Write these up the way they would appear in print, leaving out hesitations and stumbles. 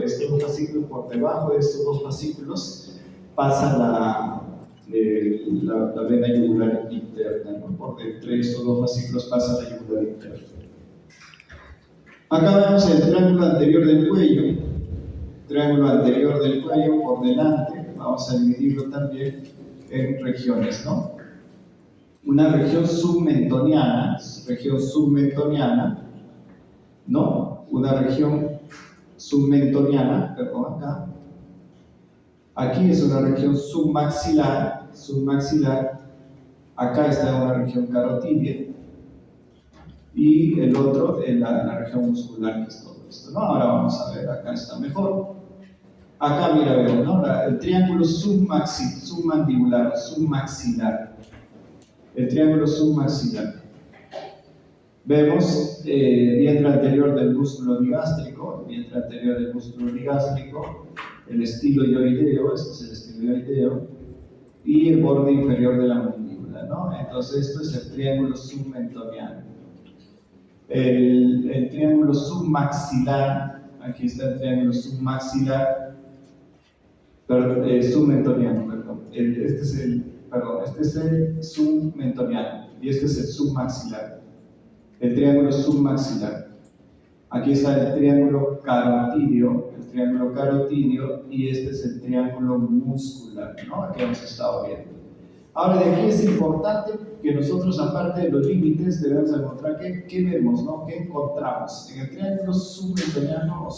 de estos dos fascículos, por debajo de estos dos fascículos, pasa la vena yugular interna, ¿no? Por entre estos dos fascículos pasa la yugular interna. Acá vemos el triángulo anterior del cuello, por delante, vamos a dividirlo también en regiones, ¿no? Una región submentoniana, ¿no? Una región submentoniana, perdón, acá. Aquí es una región submaxilar, acá está una región carotidia, y el otro es la región muscular, que es todo esto, ¿no? Ahora vamos a ver, acá está mejor. Acá, mira, vemos, ¿no? El triángulo submandibular, submaxilar. El triángulo submaxilar. Vemos vientre anterior del músculo digástrico, el estiloideo, este es el estiloideo, y el borde inferior de la mandíbula, ¿no? Entonces, esto es el triángulo submentoniano. El triángulo submaxilar, aquí está el triángulo submaxilar, submentoniano, perdón. Este es el submentoniano y este es el submaxilar. El triángulo submaxilar. Aquí está el triángulo carotidio, y este es el triángulo muscular, ¿no? Aquí hemos estado viendo. Ahora, de aquí es importante que nosotros, aparte de los límites, debemos encontrar qué vemos, ¿no? ¿Qué encontramos? En el triángulo submentoniano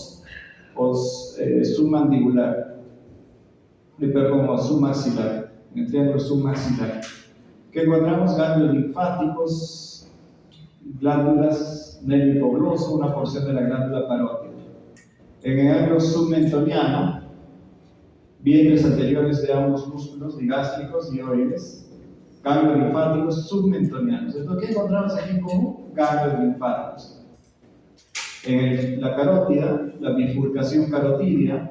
o submandibular, perdón, submaxilar, en el triángulo submaxilar, que encontramos ganglios linfáticos, glándulas, nervio hipogloso, una porción de la glándula parótida. En el ángulo submentoniano, vientres anteriores de ambos músculos digástricos y oides, ganglios linfáticos submentonianos. Entonces, ¿qué encontramos aquí en común? Ganglios linfáticos. En la carótida, la bifurcación carotidia,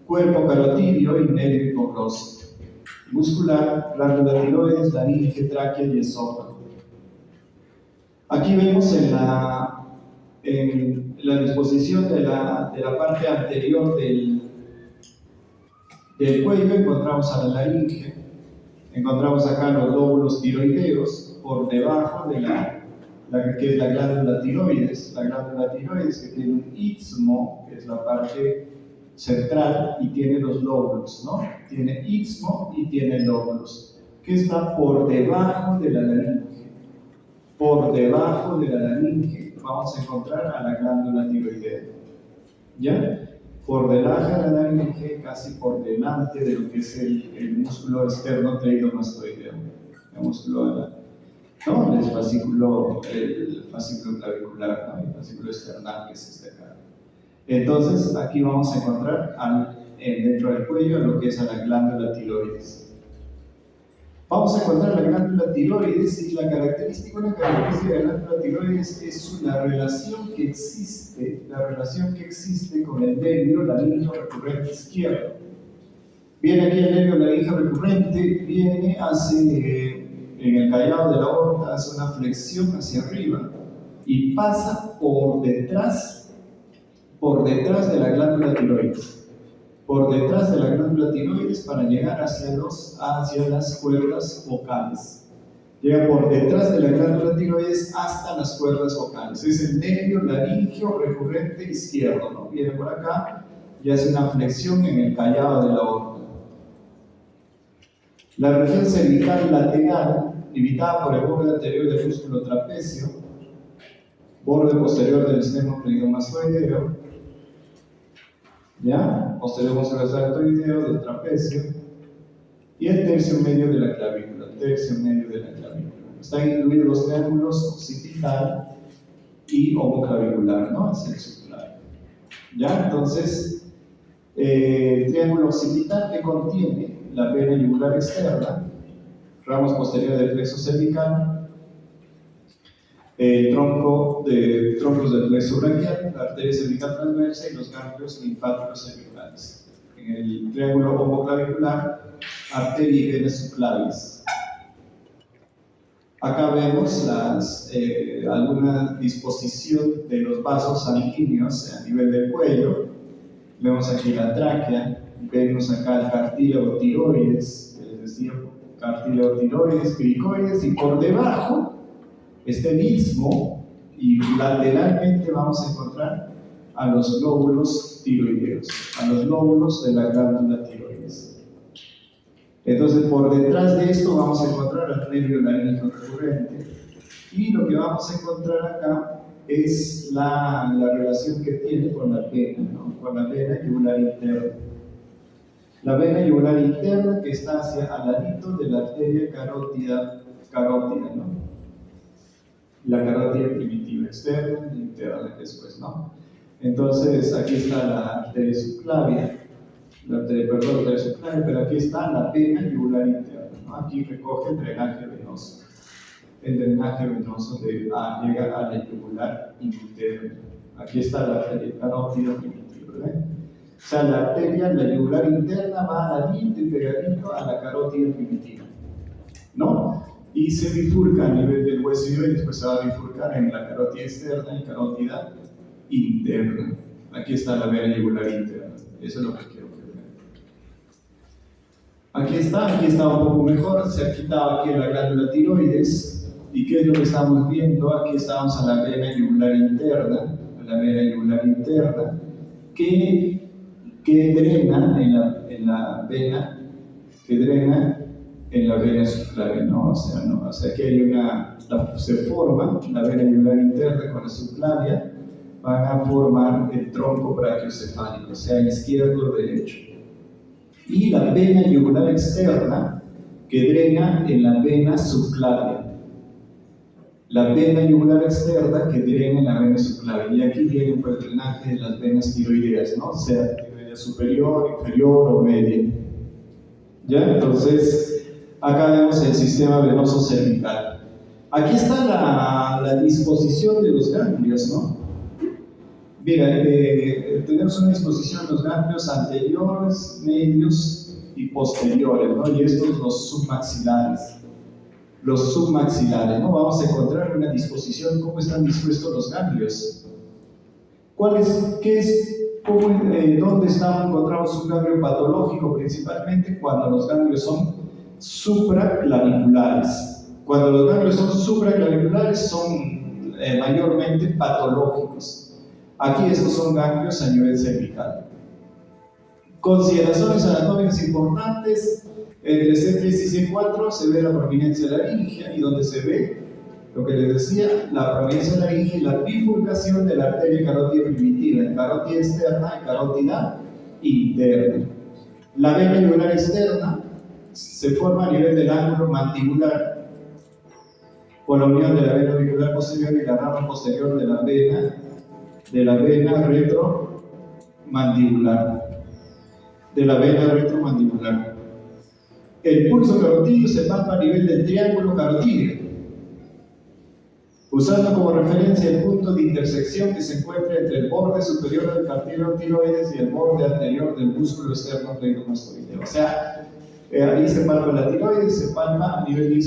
cuerpo carotidio y nervio hipogloso. Muscular, glándula tiroides, laringe, tráquea y esófago. Aquí vemos en la disposición de la parte anterior del cuello, encontramos a la laringe, encontramos acá los lóbulos tiroideos por debajo de que es la glándula tiroides, que tiene un istmo, que es la parte central, y tiene los lóbulos, ¿no? Tiene istmo y tiene lóbulos, que está por debajo de la laringe. Por debajo de la laringe vamos a encontrar a la glándula tiroidea. ¿Ya? Por debajo de la laringe, casi por delante de lo que es el músculo esternocleidomastoideo. El músculo, ¿no? El fascículo clavicular, ¿no? El fascículo esternal, que es este acá. Entonces, aquí vamos a encontrar dentro del cuello lo que es a la glándula tiroides. Vamos a encontrar la glándula tiroides y una característica de la glándula tiroides es la relación que existe con el nervio laríngeo recurrente izquierdo. Viene aquí el nervio laríngeo recurrente, en el callado de la aorta, hace una flexión hacia arriba y pasa por detrás de la glándula tiroides. Para llegar hacia las cuerdas vocales. Llega por detrás de la glándula tiroides hasta las cuerdas vocales. Es el nervio laríngeo recurrente izquierdo, ¿no? Viene por acá y hace una flexión en el callado de la aorta. La región cervical lateral, limitada por el borde anterior del músculo trapecio, borde posterior del esternocleidomastoideo, ¿ya? Posterior musculoesquelético del trapecio, y el tercio medio de la clavícula. Están incluidos los triángulos occipital y homoclavicular, ¿no? Es el subclavio. ¿Ya? Entonces, triángulo occipital que contiene la vena yugular externa, ramos posterior del plexo cervical, troncos del plexo braquial, la arteria cervical transversa y los ganglios linfáticos cervicales. En el triángulo homoclavicular, arteria y vena subclavis. Acá vemos alguna disposición de los vasos sanguíneos a nivel del cuello. Vemos aquí la tráquea, vemos acá el cartílago tiroides, es decir, cartílago tiroides, cricoides, y por debajo está el istmo, y lateralmente vamos a encontrar a los lóbulos tiroideos, a los lóbulos de la glándula tiroides. Entonces, por detrás de esto vamos a encontrar el nervio laríngeo recurrente, y lo que vamos a encontrar acá es la relación que tiene con la vena, ¿no? Con la vena yugular interna. La vena yugular interna que está hacia al ladito de la arteria carótida, ¿no? La carótida primitiva externa e interna después, ¿no? Entonces, aquí está la arteria subclavia, pero aquí está la vena yugular interna, ¿no? Aquí recoge el drenaje venoso. El drenaje venoso llega a la yugular interna. Aquí está la arteria carótida primitiva, ¿verdad? O sea, la arteria, la yugular interna va al ladito y pegadito a la carótida primitiva, ¿no? Y se bifurca a nivel del hueso y después se va a bifurcar en la carótida externa y carótida interna. Aquí está la vena yugular interna. Eso es lo que quiero que vean. Aquí está un poco mejor. Se ha quitado aquí la glándula tiroides. ¿Y qué es lo que estamos viendo? Aquí estamos a la vena yugular interna, que drena en la vena, que drena en la vena subclavia, ¿no? O sea que hay se forma la vena yugular interna con la subclavia, van a formar el tronco brachiocefálico, sea izquierdo o derecho. Y la vena yugular externa, que drena en la vena subclavia. La vena yugular externa que drena en la vena subclavia. Y aquí viene el drenaje de las venas tiroideas, ¿no? Sea tiroidea superior, inferior o media. ¿Ya? Entonces, acá vemos el sistema venoso cervical. Aquí está la disposición de los ganglios, ¿no? Mira, tenemos una disposición de los ganglios anteriores, medios y posteriores, ¿no? Y estos los submaxilares. ¿No? Vamos a encontrar una disposición, cómo están dispuestos los ganglios. ¿Dónde encontramos un ganglio patológico? Principalmente cuando los ganglios son supraclaviculares. Cuando los ganglios son supraclaviculares son mayormente patológicos. Aquí estos son ganglios a nivel cervical. Consideraciones anatómicas importantes. Entre C3 y C4 se ve la prominencia laríngea, y donde se ve, lo que les decía, la prominencia laríngea y la bifurcación de la arteria carótida primitiva en carótida externa y carótida interna. La vena yugular externa se forma a nivel del ángulo mandibular por la unión de la vena auricular posterior y la rama posterior de la vena retromandibular. El pulso carotídeo se palpa a nivel del triángulo carotídeo, usando como referencia el punto de intersección que se encuentra entre el borde superior del cartílago tiroides y el borde anterior del músculo externo cleidomastoideo. O sea, ahí se palpa la tiroides, se palpa a nivel,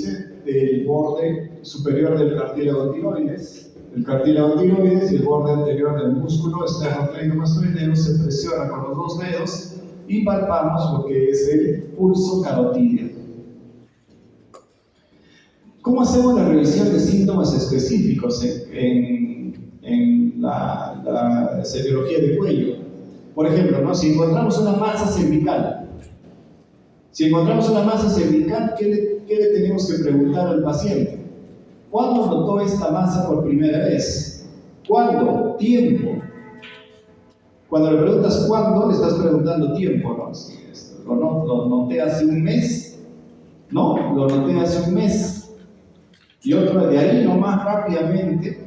del borde superior del cartílago tiroides. El cartílago tiroides y el borde anterior del músculo externo cleidomastoideo se presiona con los dos dedos y palpamos lo que es el pulso carotídeo. ¿Cómo hacemos la revisión de síntomas específicos en la semiología de cuello? Por ejemplo, ¿no? Si encontramos una masa cervical, ¿qué le tenemos que preguntar al paciente? ¿Cuándo notó esta masa por primera vez? ¿Cuándo? Tiempo. Cuando le preguntas cuándo, le estás preguntando tiempo, ¿no? Si lo noté hace un mes, ¿no? Lo noté hace un mes. Y otro de ahí nomás rápidamente,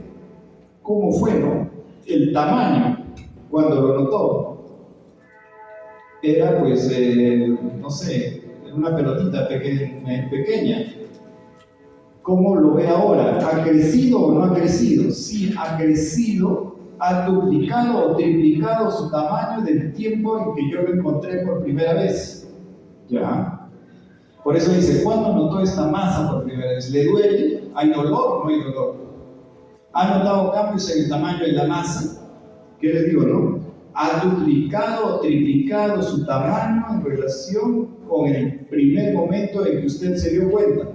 ¿cómo fue, no? El tamaño, cuando lo notó. Era pues, no sé, una pelotita pequeña. ¿Cómo lo ve ahora? ¿Ha crecido o no ha crecido? Sí, ha crecido, ha duplicado o triplicado su tamaño del tiempo en que yo lo encontré por primera vez. ¿Ya? Por eso dice, ¿cuándo notó esta masa por primera vez? ¿Le duele? ¿Hay dolor o no hay dolor? ¿Ha notado cambios en el tamaño de la masa? ¿Qué les digo, no? ha duplicado o triplicado su tamaño en relación con el primer momento en que usted se dio cuenta.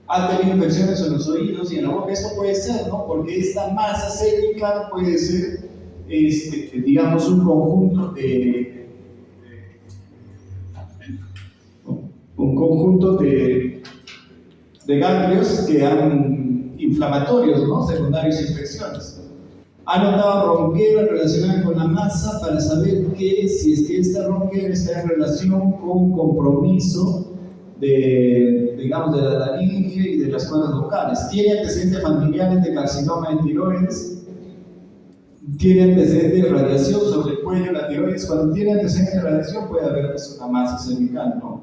Ha tenido infecciones en los oídos y en la boca. Esto puede ser, ¿no? Porque esta masa séptica puede ser, digamos, un conjunto de ganglios que han inflamatorios, ¿no? Secundarios a infecciones. Ha notado ronquera relacionada con la masa para saber si es que esta ronquera está en relación con compromiso digamos, de la laringe y de las cuerdas vocales. Tiene antecedentes familiares de carcinoma de tiroides. Tiene antecedentes de radiación sobre el cuello de la tiroides. Cuando tiene antecedentes de radiación puede haber una masa cervical, ¿no?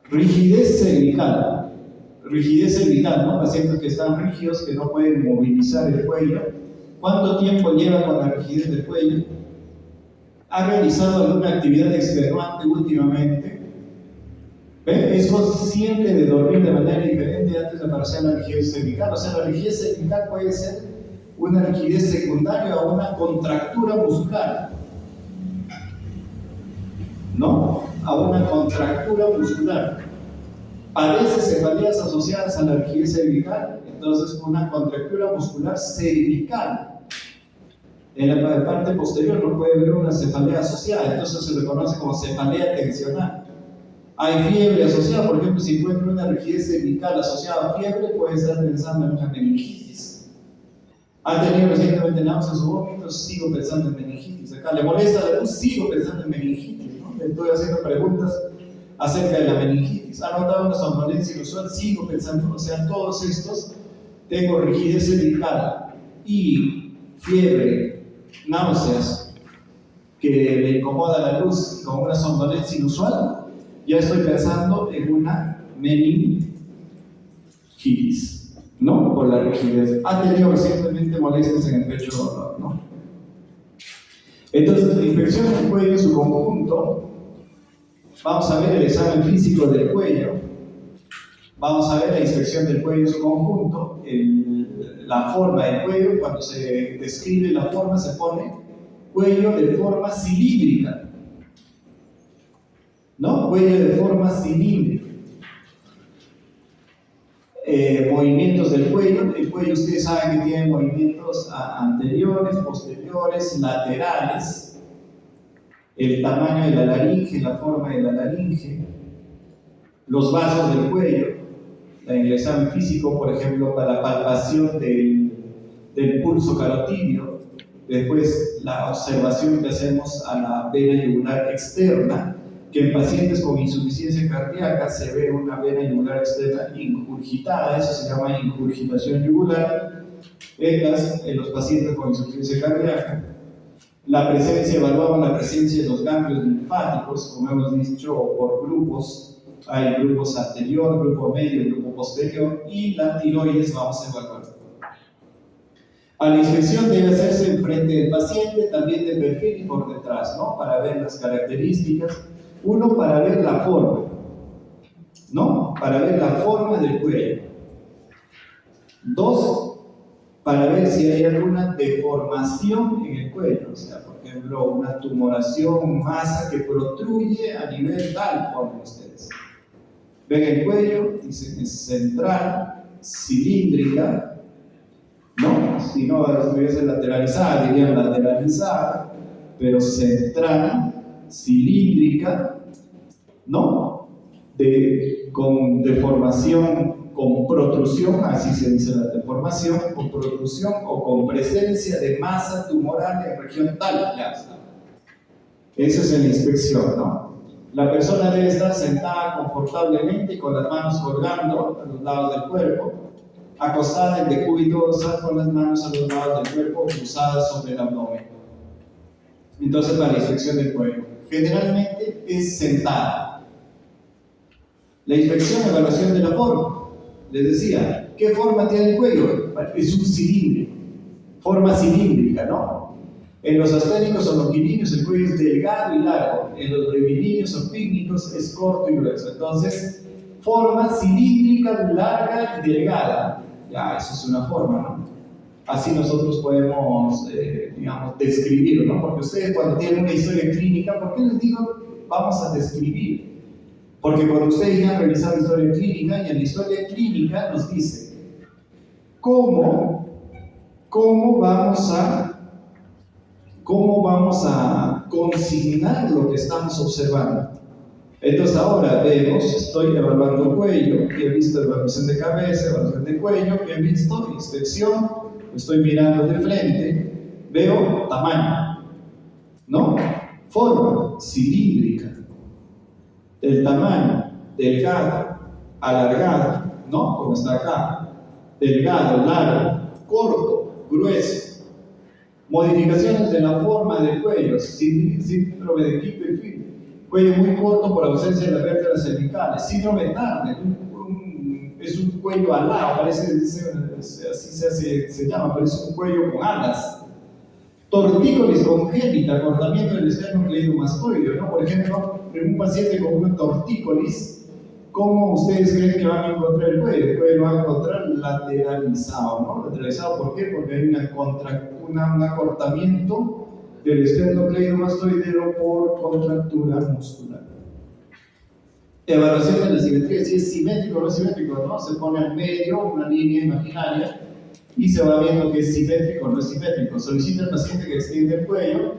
Rigidez cervical, ¿no? Pacientes que están rígidos, que no pueden movilizar el cuello. ¿Cuánto tiempo lleva con la rigidez del cuello? ¿Ha realizado alguna actividad extenuante últimamente? ¿Ve? Es consciente de dormir de manera diferente antes de aparecer la rigidez cervical. O sea, la rigidez cervical puede ser una rigidez secundaria o una contractura muscular, ¿no? A una contractura muscular. Padece cefaleas asociadas a la rigidez cervical, entonces una contractura muscular cervical. En la parte posterior no puede haber una cefalea asociada, entonces se le conoce como cefalea tensional. Hay fiebre asociada, por ejemplo, si encuentra una rigidez cervical asociada a fiebre, puede estar pensando en una meningitis. ¿Ha tenido recientemente náuseas o vómitos? Sigo pensando en meningitis. Acá le molesta la luz, sigo pensando en meningitis, ¿no? Le estoy haciendo preguntas acerca de la meningitis. ¿Ha notado una somnolencia inusual? Sigo pensando, o sea, todos estos, tengo rigidez cervical y fiebre, náuseas, que le incomoda la luz con una somnolencia inusual, ya estoy pensando en una meningitis, ¿no? Por la rigidez. Ha tenido recientemente molestias en el pecho dolor, ¿no? Entonces, la infección del cuello en su conjunto, vamos a ver el examen físico del cuello, vamos a ver la inspección del cuello en su conjunto, la forma del cuello. Cuando se describe la forma se pone cuello de forma cilíndrica, ¿no? Cuello de forma cilíndrica. Movimientos del cuello. El cuello, ustedes saben que tiene movimientos anteriores, posteriores, laterales. El tamaño de la laringe, la forma de la laringe, los vasos del cuello. En el examen físico, por ejemplo, para la palpación del pulso carotídeo. Después, la observación que hacemos a la vena yugular externa, que en pacientes con insuficiencia cardíaca se ve una vena yugular externa ingurgitada. Eso se llama ingurgitación yugular en los pacientes con insuficiencia cardíaca. Evaluamos la presencia de los ganglios linfáticos, como hemos dicho, por grupos. Hay grupos anterior, grupo medio, grupo posterior, y la tiroides vamos a evaluar. A la inspección debe hacerse enfrente del paciente, también de perfil y por detrás, ¿no? Para ver las características. Uno, para ver la forma, ¿no? Para ver la forma del cuello. Dos, para ver si hay alguna deformación en el cuello, o sea, por ejemplo, una tumoración, masa que protruye a nivel tal, ponen ustedes. Ven el cuello, dicen es central, cilíndrica, ¿no? Si no estuviese lateralizada, dirían lateralizada, pero central, cilíndrica, ¿no? Con deformación, con protrusión, así se dice la deformación, con protrusión o con presencia de masa tumoral en región tal, ya está. Esa es la inspección, ¿no? La persona debe estar sentada confortablemente con las manos colgando a los lados del cuerpo, acostada en decúbito dorsal con las manos a los lados del cuerpo, cruzadas sobre el abdomen. Entonces, para la inspección del cuello, generalmente es sentada. La inspección, evaluación de la forma. Les decía, ¿qué forma tiene el cuello? Es un cilindro, forma cilíndrica, ¿no? En los asténicos o longilíneos el cuello es delgado y largo, en los brevilíneos o pícnicos es corto y grueso. Entonces, forma cilíndrica, larga y delgada. Ya, eso es una forma, ¿no? Así nosotros podemos, digamos, describirlo, ¿no? Porque ustedes cuando tienen una historia clínica, ¿por qué les digo vamos a describir? Porque cuando ustedes ya han revisado historia clínica, y en la historia clínica nos dice cómo vamos a consignar lo que estamos observando. Entonces ahora vemos, estoy evaluando cuello, que he visto evaluación de cabeza, evaluación de cuello, que he visto inspección, estoy mirando de frente, veo tamaño, ¿no? Forma cilíndrica, el tamaño, delgado, alargado, ¿no? Como está acá, delgado, largo, corto, grueso. Modificaciones de la forma del cuello, síndrome de Klippel-Feil, cuello muy corto por ausencia de las vértebras cervicales, síndrome de Turner, es un cuello alado, parece, así se llama, parece un cuello con alas. Tortícolis congénita, acortamiento del esternocleidomastoideo, ¿no? Por ejemplo, en un paciente con una tortícolis, ¿cómo ustedes creen que van a encontrar el cuello? El cuello lo van a encontrar lateralizado, ¿no? Lateralizado, ¿por qué? Porque hay un acortamiento del esternocleidomastoideo por contractura muscular. Evaluación de la simetría, si es simétrico o no es simétrico, ¿no? Se pone al medio una línea imaginaria y se va viendo que es simétrico o no es simétrico. Solicita al paciente que extienda el cuello.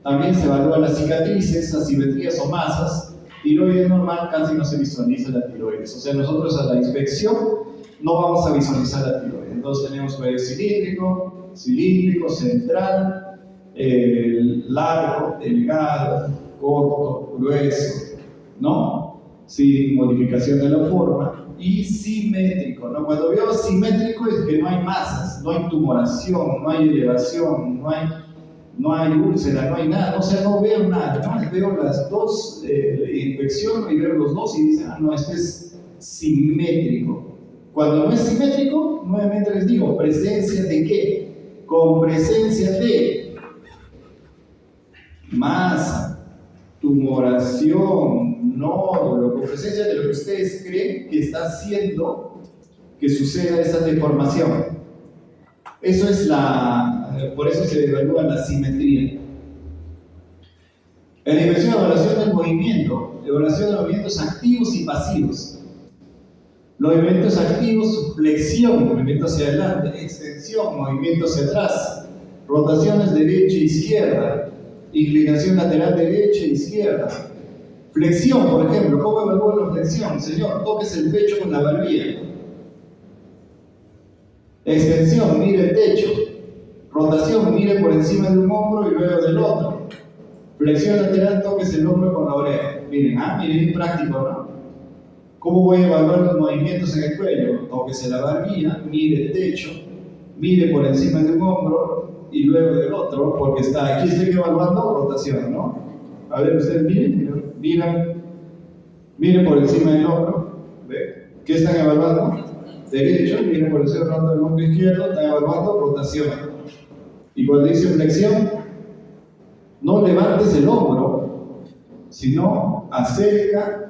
También se evalúan las cicatrices, asimetrías o masas. Tiroides normal, casi no se visualiza la tiroides. O sea, nosotros a la inspección no vamos a visualizar la tiroides. Entonces tenemos cuello cilíndrico, central, largo, delgado, corto, grueso, ¿no? Sin modificación de la forma. Y simétrico, ¿no? Cuando veo simétrico es que no hay masas, no hay tumoración, no hay elevación, no hay úlcera, no hay nada, o sea, no veo nada, ¿no? Veo las dos, inspecciono y veo los dos y dicen, no, este es simétrico. Cuando no es simétrico, nuevamente les digo, ¿presencia de qué? Con presencia de masa, tumoración, nódulo, con presencia de lo que ustedes creen que está haciendo que suceda esa deformación. Eso es por eso se evalúa la simetría. En la inversión, evaluación del movimiento, evaluación de movimientos activos y pasivos. Los movimientos activos, flexión, movimiento hacia adelante, extensión, movimiento hacia atrás, rotaciones derecha e izquierda, inclinación lateral derecha e izquierda. Flexión, por ejemplo, ¿cómo evalúa la flexión? Señor, toques el pecho con la barbilla. Extensión, mire el techo. Rotación, mire por encima de un hombro y luego del otro. Flexión lateral, toques el hombro con la oreja. Miren, práctico, ¿no? ¿Cómo voy a evaluar los movimientos en el cuello? Tóquese la barbilla, mire el techo, mire por encima de un hombro y luego del otro, porque aquí estoy evaluando rotación, ¿no? A ver, ustedes miren por encima del hombro. ¿Ve? ¿Qué están evaluando? Derecho, miren por encima del hombro izquierdo, están evaluando rotación. Y cuando dice flexión, no levantes el hombro, sino acerca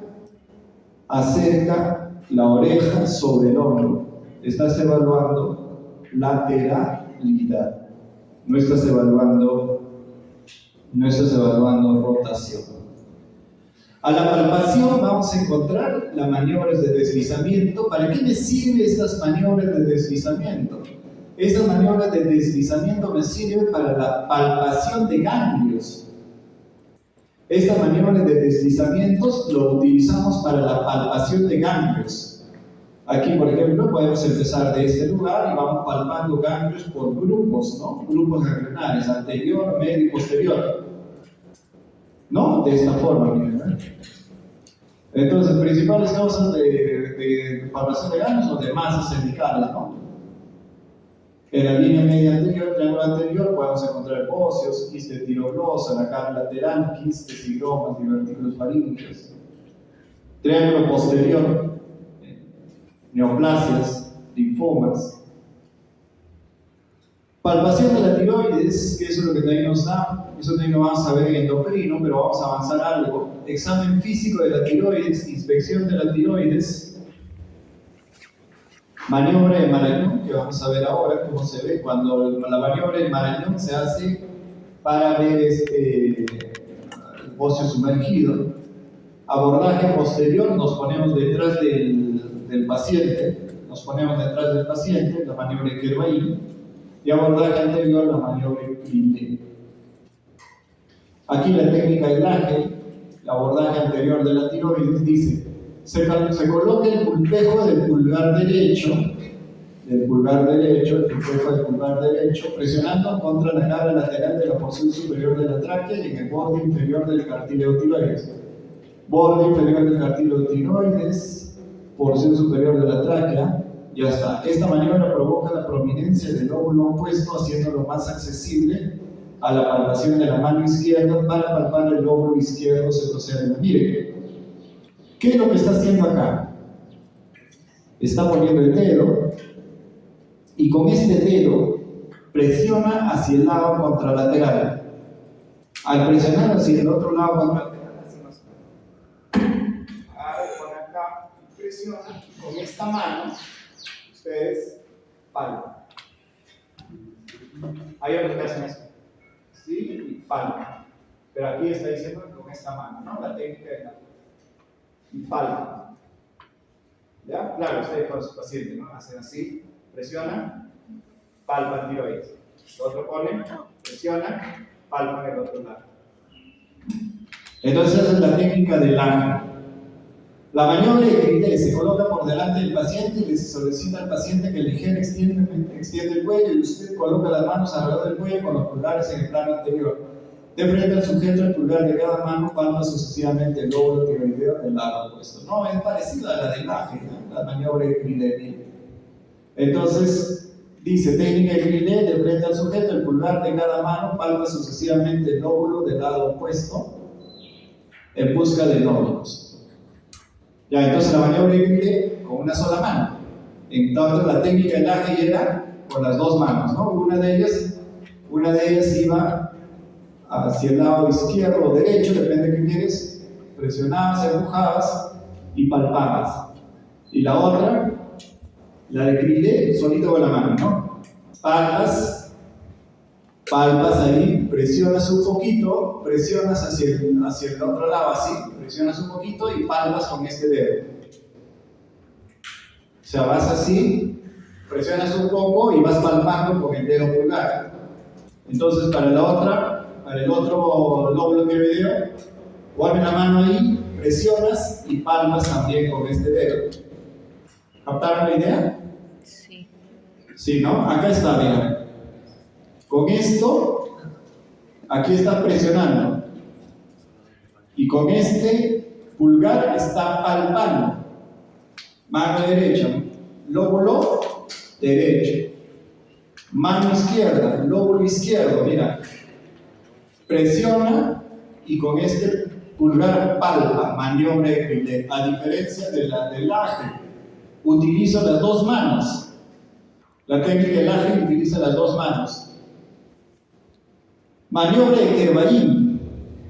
la oreja sobre el hombro. Estás evaluando lateralidad. No estás evaluando rotación. A la palpación vamos a encontrar las maniobras de deslizamiento. ¿Para qué me sirven estas maniobras de deslizamiento? Estas maniobras de deslizamiento me sirven para la palpación de ganglios. Estas maniobras de deslizamientos lo utilizamos para la palpación de ganglios. Aquí, por ejemplo, podemos empezar de este lugar y vamos palpando ganglios por grupos, ¿no? Grupos ganglionares, anterior, medio y posterior. ¿No? De esta forma, miren, ¿eh? Entonces, principales causas de palpación de ganglios o de masas cervicales, ¿no? En la línea media anterior, triángulo anterior, podemos encontrar óseos, quiste tiroglosa, la cara lateral, quistes, fibromas, divertículos faríngeos. Triángulo posterior, neoplasias, linfomas. Palpación de la tiroides, que eso es lo que también nos da, eso también lo vamos a ver en endocrino, pero vamos a avanzar algo. Examen físico de la tiroides, inspección de la tiroides. Maniobra de Marañón, que vamos a ver ahora cómo se ve cuando la maniobra de Marañón se hace para ver el bocio sumergido. Abordaje posterior, nos ponemos detrás del paciente, la maniobra de Kervain, y abordaje anterior, la maniobra de Crillé. Aquí la técnica del aje, el abordaje anterior de la tiroides, dice: se coloca el pulpejo del pulgar derecho, presionando contra la cara lateral de la porción superior de la tráquea y en el borde inferior del cartílago tiroides. Borde inferior del cartílago tiroides, porción superior de la tráquea, ya está. Esta maniobra provoca la prominencia del lóbulo opuesto, haciéndolo más accesible a la palpación de la mano izquierda para palpar el lóbulo izquierdo setrocérebro. Miren, ¿qué es lo que está haciendo acá? Está poniendo el dedo y con este dedo presiona hacia el lado contralateral. Al presionar hacia el otro lado contralateral, hacemos por acá, presiona con esta mano, ustedes palpan. Hay otros que hacen eso, ¿sí? Y palpan. Pero aquí está diciendo con esta mano, ¿no? La técnica de la y palpan. ¿Ya? Claro, ustedes con su paciente, ¿no? Hacen así, presionan, palpan tiroides. Lo otro ponen, presionan, palpan el otro lado. Entonces esa es la técnica del aje. La maniobra de Crillé: se coloca por delante del paciente y le solicita al paciente que ligera extiende el cuello, y usted coloca las manos alrededor del cuello con los pulgares en el plano anterior. De frente al sujeto, el pulgar de cada mano palpa sucesivamente el lóbulo tiroideo del lado opuesto. No, es parecido a la del aje, ¿no? La maniobra de Crillé. Entonces, dice: técnica de Crillé: de frente al sujeto, el pulgar de cada mano palpa sucesivamente el lóbulo del lado opuesto en busca de nódulos. Ya, entonces la maniobra de Crillé con una sola mano. Entonces la técnica del aje era con las dos manos, ¿no? Una de ellas iba hacia el lado izquierdo o derecho, depende de qué quieres, presionabas, empujabas y palpabas. Y la otra, la de Crillé, solito con la mano, ¿no? Palpas ahí, presionas un poquito, presionas hacia el otro lado así, presionas un poquito y palpas con este dedo. O sea, vas así, presionas un poco y vas palpando con el dedo pulgar. Entonces para el otro lóbulo tiroideo, pones la mano ahí, presionas y palpas también con este dedo. ¿Captaron la idea? Sí. Sí, ¿no? Acá está, mira. Con esto, aquí está presionando. Y con este pulgar está palpando. Mano derecha, lóbulo derecho. Mano izquierda, lóbulo izquierdo, mira. Presiona y con este pulgar palpa, maniobra de Crillé. A diferencia de la del aje, utilizo las dos manos. La técnica del aje utiliza las dos manos. Maniobra de Kervain: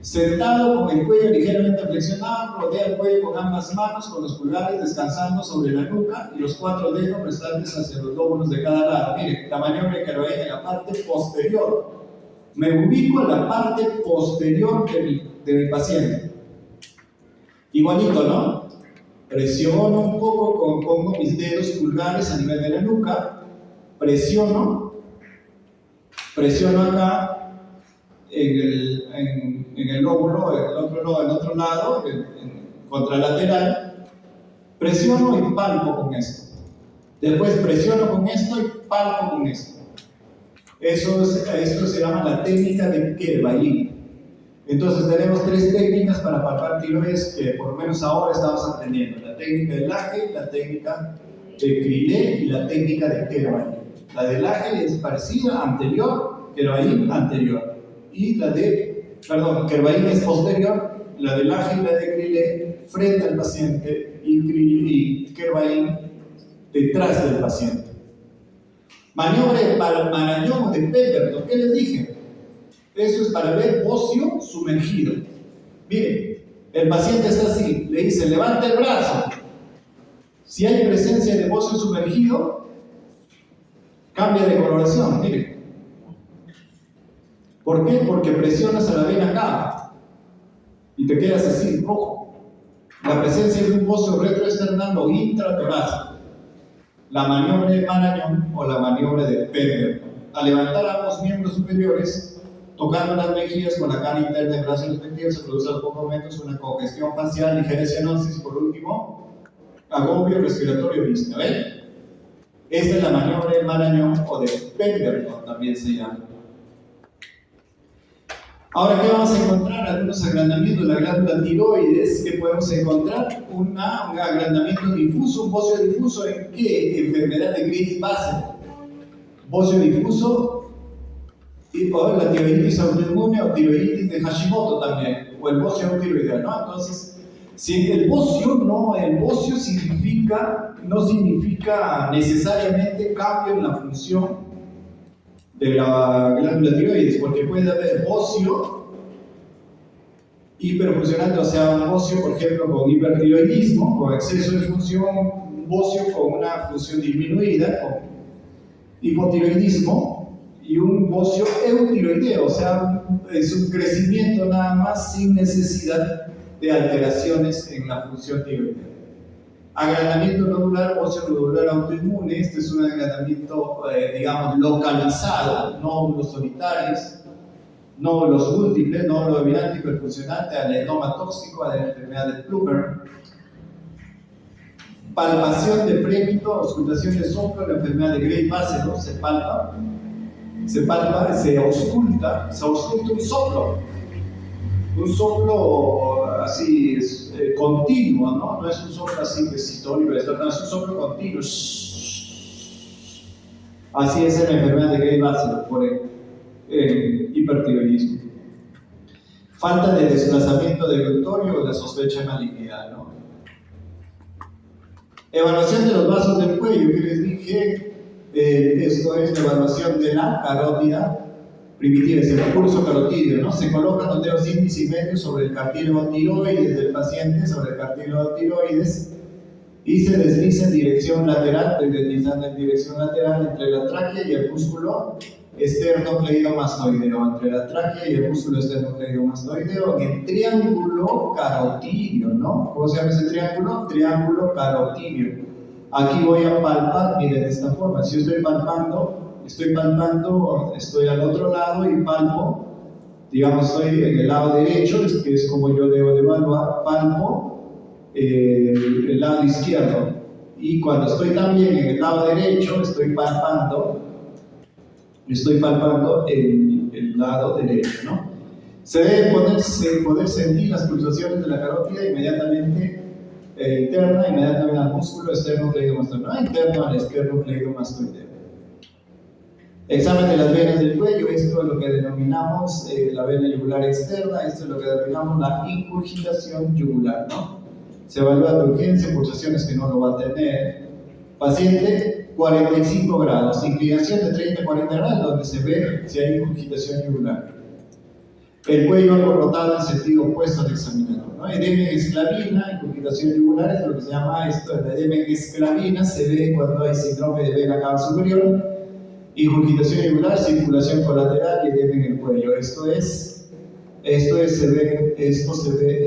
sentado con el cuello ligeramente flexionado, rodea el cuello con ambas manos, con los pulgares descansando sobre la nuca y los 4 dedos restantes hacia los lóbulos de cada lado. Mire, la maniobra de Kervain en la parte posterior. Me ubico en la parte posterior de mi paciente. Igualito, ¿no? Presiono un poco, pongo mis dedos pulgares a nivel de la nuca, presiono acá en el lóbulo, el otro lado, contralateral, presiono y palpo con esto. Después presiono con esto y palpo con esto. Esto se llama la técnica de Kervain. Entonces tenemos 3 técnicas para palpar tiroides que por lo menos ahora estamos aprendiendo: la técnica del aje, la técnica de Crillé y la técnica de Kervain. La del aje es parecida, anterior, Kervain anterior. Y Kervain es posterior, la del aje y la de Crillé frente al paciente y Kervain detrás del paciente. Maniobra de Marañón o de Pemberton, ¿qué les dije? Eso es para ver bocio sumergido. Miren, el paciente está así, le dice: levanta el brazo. Si hay presencia de bocio sumergido, cambia de coloración, miren. ¿Por qué? Porque presionas a la vena cava y te quedas así, rojo. La presencia de un bocio retroesternal o intratorácico, la maniobra de Marañón o la maniobra de Pemberton. Al levantar ambos miembros superiores, tocando las mejillas con la cara interna del brazo respectivo, se produce a los pocos momentos una congestión facial, ligera cianosis y por último, agobio respiratorio visco. ¿Ven? Esta es la maniobra de Marañón o de Pemberton, también se llama. Ahora, ¿qué vamos a encontrar? Algunos agrandamientos de la glándula tiroides. ¿Qué podemos encontrar? Un agrandamiento difuso, un bocio difuso. ¿En qué? Enfermedad de Graves-Bassett. Bocio difuso o la tiroiditis autoinmune o tiroiditis de Hashimoto también, o el bocio tiroidal, ¿no? Entonces, si el bocio no significa necesariamente cambio en la función de la glándula tiroides, porque puede haber bocio hiperfuncionante, o sea, un bocio, por ejemplo, con hipertiroidismo, con exceso de función, un bocio con una función disminuida, con hipotiroidismo, y un bocio eutiroideo, o sea, es un crecimiento nada más sin necesidad de alteraciones en la función tiroidea. Agrandamiento nodular, bocio nodular autoinmune. Este es un agrandamiento, digamos, localizado, nódulos solitarios, nódulos múltiples, nódulo dominante hiperfuncionante, adenoma tóxico, a la enfermedad de Plummer. Palpación de frémito, auscultación de soplo, la enfermedad de Graves-Bassett, ¿no? Se ausculta un soplo así continuo, ¿no? No es un soplo así que es histórico, es un soplo continuo. Así es en la enfermedad de Graves-Bassett por el hipertiroidismo. Falta de desplazamiento del glutorio o la sospecha de malignidad, ¿no? Evaluación de los vasos del cuello, que les dije, esto es la evaluación de la carótida primitiva, es el pulso carotídeo, ¿no? Se colocan los dedos índice y medio sobre el cartílago tiroides del paciente, sobre el cartílago tiroides, y se desliza en dirección lateral, estoy deslizando en dirección lateral entre la tráquea y el músculo esternocleidomastoideo, entre la tráquea y el músculo esternocleidomastoideo, en el triángulo carotídeo, ¿no? ¿Cómo se llama ese triángulo? Triángulo carotídeo. Aquí voy a palpar, miren, de esta forma. Si yo estoy palpando, estoy al otro lado y palpo, digamos, estoy en el lado derecho, que es como yo debo de evaluar, palpo el lado izquierdo. Y cuando estoy también en el lado derecho, estoy palpando el lado derecho, ¿no? Se debe poder sentir las pulsaciones de la carótida inmediatamente interna, inmediatamente al músculo esternocleidomastoideo, no interno al esternocleidomastoideo. Examen de las venas del cuello, esto es lo que denominamos la vena yugular externa, esto es lo que denominamos la ingurgitación yugular, ¿no? Se evalúa de urgencia, pulsaciones que no lo va a tener. Paciente, 45 grados, inclinación de 30 a 40 grados, donde se ve si hay ingurgitación yugular. El cuello algo rotado en sentido opuesto al examinador, ¿no? Edema en esclavina, ingurgitación yugular, es lo que se llama esto, el edema en esclavina, se ve cuando hay síndrome de vena cava superior, ingurgitación yugular, circulación colateral y edema en el cuello. Esto se ve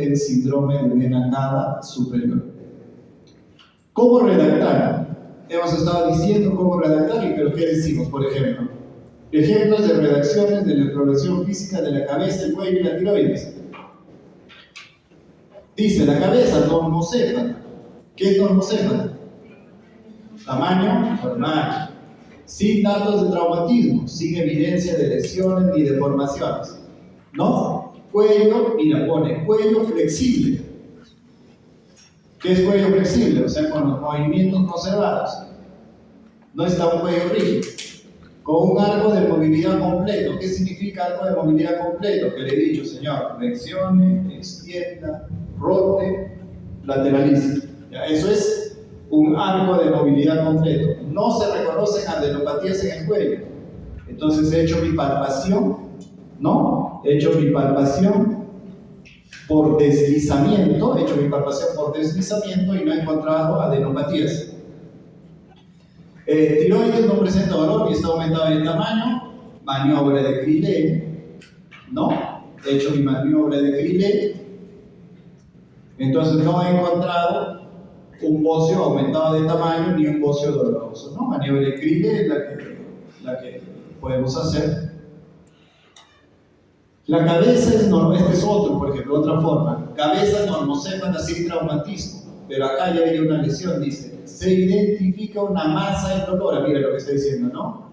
en síndrome de vena cava superior. ¿Cómo redactar? Hemos estado diciendo cómo redactar, pero ¿qué decimos, por ejemplo? Ejemplos de redacciones de la exploración física de la cabeza, el cuello y la tiroides. Dice la cabeza, normocéfala. ¿Qué es normocéfala? Tamaño normal, sin datos de traumatismo, sin evidencia de lesiones ni deformaciones. ¿No? Cuello, mira, pone cuello flexible. ¿Qué es cuello flexible? O sea, con los movimientos conservados. No está un cuello rígido. Con un arco de movilidad completo. ¿Qué significa arco de movilidad completo? Que le he dicho, señor, flexione, extienda, rote, lateralice. ¿Ya? Eso es un arco de movilidad completo. No se reconocen adenopatías en el cuello. Entonces he hecho mi palpación, ¿no? He hecho mi palpación por deslizamiento, he hecho mi palpación por deslizamiento y no he encontrado adenopatías. Tiroides no presenta dolor y está aumentado en tamaño, maniobra de Crilley, ¿no? He hecho mi maniobra de Crilley, entonces no he encontrado un bocio aumentado de tamaño ni un bocio doloroso, ¿no? Maniobra de Crilley es la que podemos hacer. La cabeza es normal, este es otro, por ejemplo, otra forma. Cabeza normocéfala sin traumatismo, pero acá ya hay una lesión, dice. Se identifica una masa indolora, mira lo que está diciendo, ¿no?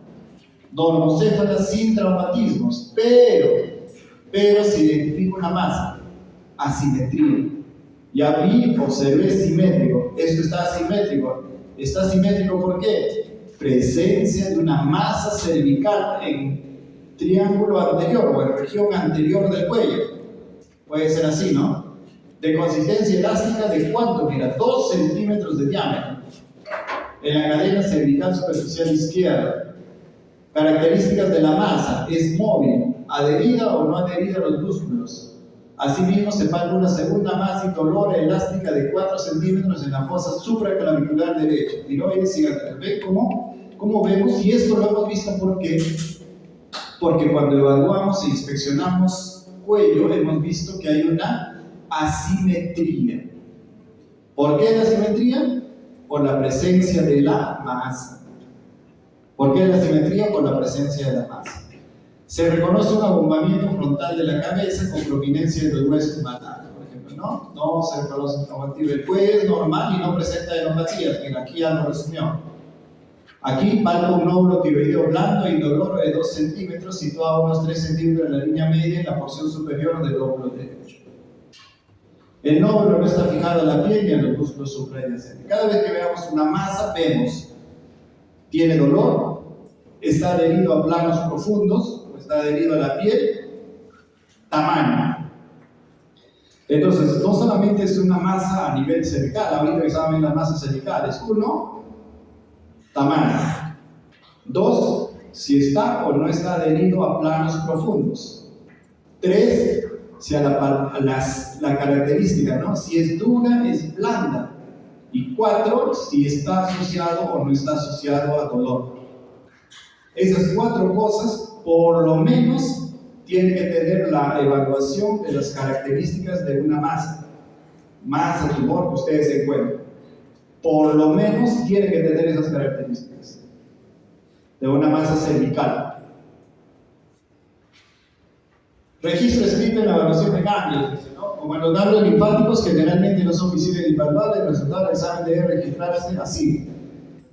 Normocéfala sin traumatismos, pero se identifica una masa, asimetría. Ya vi, observé simétrico, esto está asimétrico. ¿Está asimétrico por qué? Presencia de una masa cervical en triángulo anterior o en región anterior del cuello. Puede ser así, ¿no? De consistencia elástica de ¿cuánto? Mira, 2 centímetros de diámetro. En la cadena cervical superficial izquierda. Características de la masa: es móvil, adherida o no adherida a los músculos. Asimismo, se palpa una segunda masa indolora elástica de 4 centímetros en la fosa supraclavicular derecha. Tiroides y arterias. ¿Ven cómo vemos? Y esto lo hemos visto porque cuando evaluamos e inspeccionamos cuello, hemos visto que hay una asimetría. ¿Por qué la asimetría? Por la presencia de la masa. ¿Por qué la asimetría? Por la presencia de la masa. Se reconoce un abombamiento frontal de la cabeza con prominencia de los huesos malar, por ejemplo, ¿no? No se reconoce un abombamiento. El cuello es normal y no presenta adenopatías, que aquí ya lo resumió. Aquí palpa un nódulo tiroideo blando e indoloro de 2 centímetros, situado a unos 3 centímetros en la línea media en la porción superior del lóbulo derecho. El nódulo no está fijado a la piel ni a los músculos suprayacentes. Cada vez que veamos una masa, vemos, tiene dolor, está adherido a planos profundos, está adherido a la piel, tamaño. Entonces, no solamente es una masa a nivel cervical, ahorita que saben las masas cervicales. 1, tamaño. 2, si está o no está adherido a planos profundos. 3, si a la característica, ¿no? Si es dura, es blanda. Y 4, si está asociado o no está asociado a dolor. Esas 4 cosas, por lo menos, tienen que tener la evaluación de las características de una masa tumor que ustedes encuentren. Por lo menos tiene que tener esas características de una masa cervical. Registro escrito en la evaluación de ganglios, ¿no? Como en los ganglios linfáticos generalmente no son visibles ni palpables, el resultado del examen debe registrarse así: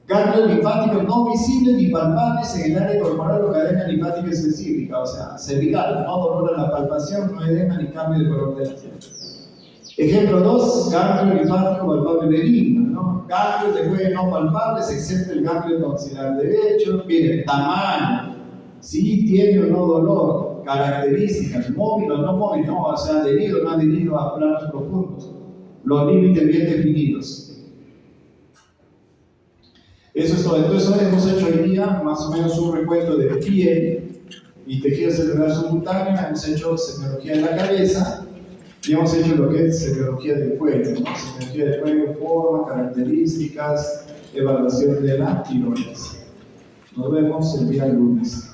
ganglios linfáticos no visibles ni palpables en el área corporal o cadena linfática específica, o sea, cervical, no dolor a la palpación, no edema ni cambio de color de la piel. Ejemplo 2, ganglio linfático palpable benigno, ¿no? Ganglios de cuello no palpables, excepto el ganglio tonsilar derecho. Miren, tamaño, si tiene o no dolor, características, móvil o no móvil, no, o sea, adherido o no adherido a planos profundos, los límites bien definidos. Eso es todo. Entonces, hemos hecho hoy día más o menos un recuento de piel y tejido celular subcutáneo, hemos hecho semiología de la cabeza y hemos hecho lo que es semiología del cuello, ¿no? Semiología del cuello, forma, características, evaluación de la tiroides. Nos vemos el día lunes.